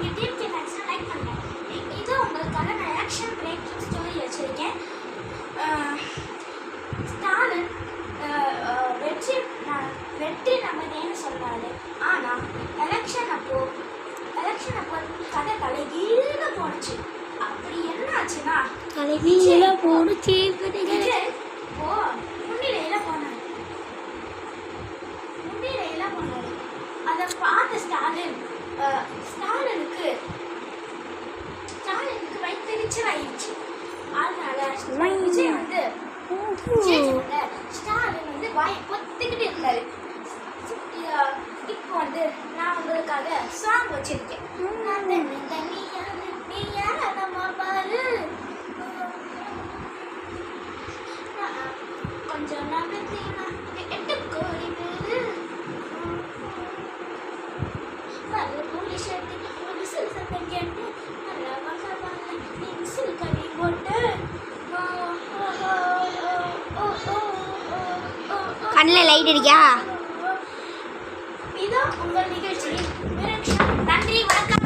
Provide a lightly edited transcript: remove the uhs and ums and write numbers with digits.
நீங்கள் DMK ஃபேன்ஸ்னால் like பண்ணுங்கள். இது உங்களுக்காக நான் ஆக்ஷன் பிரேக்கிங் ஸ்டோரி வச்சுருக்கேன். ஸ்டாலின் வெற்றி நமதேன்னு சொன்னாரு. ஆனால் எலெக்ஷன் அப்போ கதை தலைகீழ போனுச்சு. அப்படி என்ன ஆச்சுன்னா தலைகீழ போனுச்சு. முன்னிலையில போனாரு. அதை பார்த்த ஸ்டாலினுக்கு வைத்தறிச்சல் ஆயிடுச்சு. அதனால விஜய் வந்து ஸ்டாலின் வந்து வாயை பொத்திக்கிட்டு இருந்தாரு. இப்போ வந்து நான் உங்களுக்காக சாங் வச்சிருக்கேன். கொஞ்சம் நகர்த்தினா 8 கோடி பேரு புலி ஷர்ட்டு விசில் சத்தம் கேட்டு நல்லா பக்கவாங்க நீ விசில் கறி போட்டு கண்ணில் லைட் அடிக்கா. இதோ உங்கள் நிகழ்ச்சி. நன்றி, வணக்கம்.